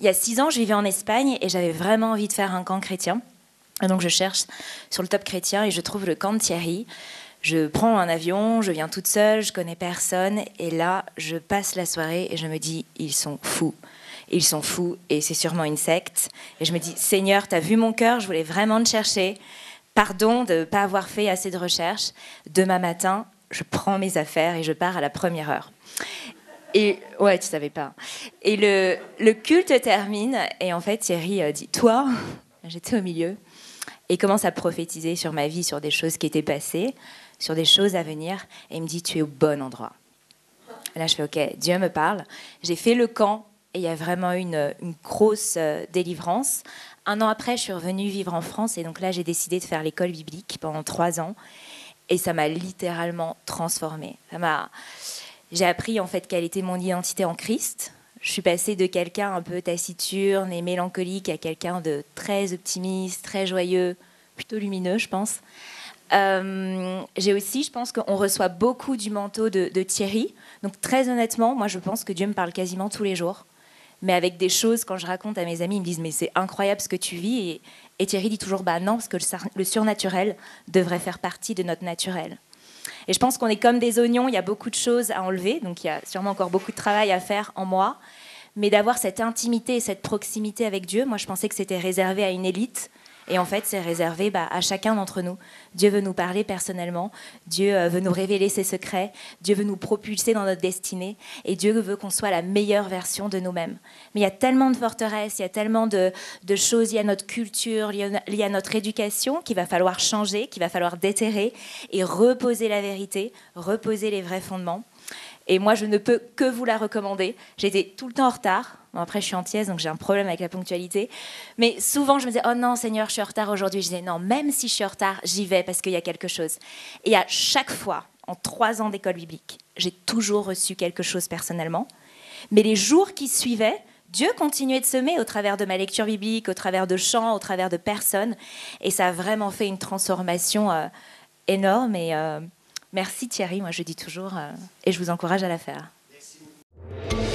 Il y a 6 ans, je vivais en Espagne et j'avais vraiment envie de faire un camp chrétien. Et donc je cherche sur le Top Chrétien et je trouve le camp de Thierry. Je prends un avion, je viens toute seule, je connais personne. Et là, je passe la soirée et je me dis, ils sont fous. Ils sont fous et c'est sûrement une secte. Et je me dis, Seigneur, t'as vu mon cœur, je voulais vraiment te chercher. Pardon de ne pas avoir fait assez de recherches. Demain matin, je prends mes affaires et je pars à la première heure. Et ouais, tu savais pas. Et le culte termine et en fait Thierry dit, toi, j'étais au milieu, et il commence à prophétiser sur ma vie, sur des choses qui étaient passées, sur des choses à venir, et il me dit, tu es au bon endroit. Et là je fais, ok, Dieu me parle. J'ai fait le camp et il y a vraiment une grosse délivrance. 1 an après, je suis revenue vivre en France et donc là j'ai décidé de faire l'école biblique pendant 3 ans et ça m'a littéralement transformée. J'ai appris en fait quelle était mon identité en Christ. Je suis passée de quelqu'un un peu taciturne et mélancolique à quelqu'un de très optimiste, très joyeux, plutôt lumineux, je pense. J'ai aussi, je pense qu'on reçoit beaucoup du manteau de Thierry. Donc très honnêtement, moi je pense que Dieu me parle quasiment tous les jours. Mais avec des choses, quand je raconte à mes amis, ils me disent « mais c'est incroyable ce que tu vis ». Et Thierry dit toujours « bah non, parce que le surnaturel devrait faire partie de notre naturel ». Et je pense qu'on est comme des oignons, il y a beaucoup de choses à enlever, donc il y a sûrement encore beaucoup de travail à faire en moi. Mais d'avoir cette intimité et cette proximité avec Dieu, moi je pensais que c'était réservé à une élite. Et en fait, c'est réservé à chacun d'entre nous. Dieu veut nous parler personnellement. Dieu veut nous révéler ses secrets. Dieu veut nous propulser dans notre destinée. Et Dieu veut qu'on soit la meilleure version de nous-mêmes. Mais il y a tellement de forteresses, il y a tellement de choses. Il y a notre culture, il y a notre éducation qu'il va falloir changer, qu'il va falloir déterrer et reposer la vérité, reposer les vrais fondements. Et moi, je ne peux que vous la recommander. J'étais tout le temps en retard. Bon, après, je suis antillaise, donc j'ai un problème avec la ponctualité. Mais souvent, je me disais, oh non, Seigneur, je suis en retard aujourd'hui. Je disais, non, même si je suis en retard, j'y vais parce qu'il y a quelque chose. Et à chaque fois, en 3 ans d'école biblique, j'ai toujours reçu quelque chose personnellement. Mais les jours qui suivaient, Dieu continuait de semer au travers de ma lecture biblique, au travers de chants, au travers de personnes. Et ça a vraiment fait une transformation énorme. Et merci Thierry, moi je dis toujours, et je vous encourage à la faire. Merci.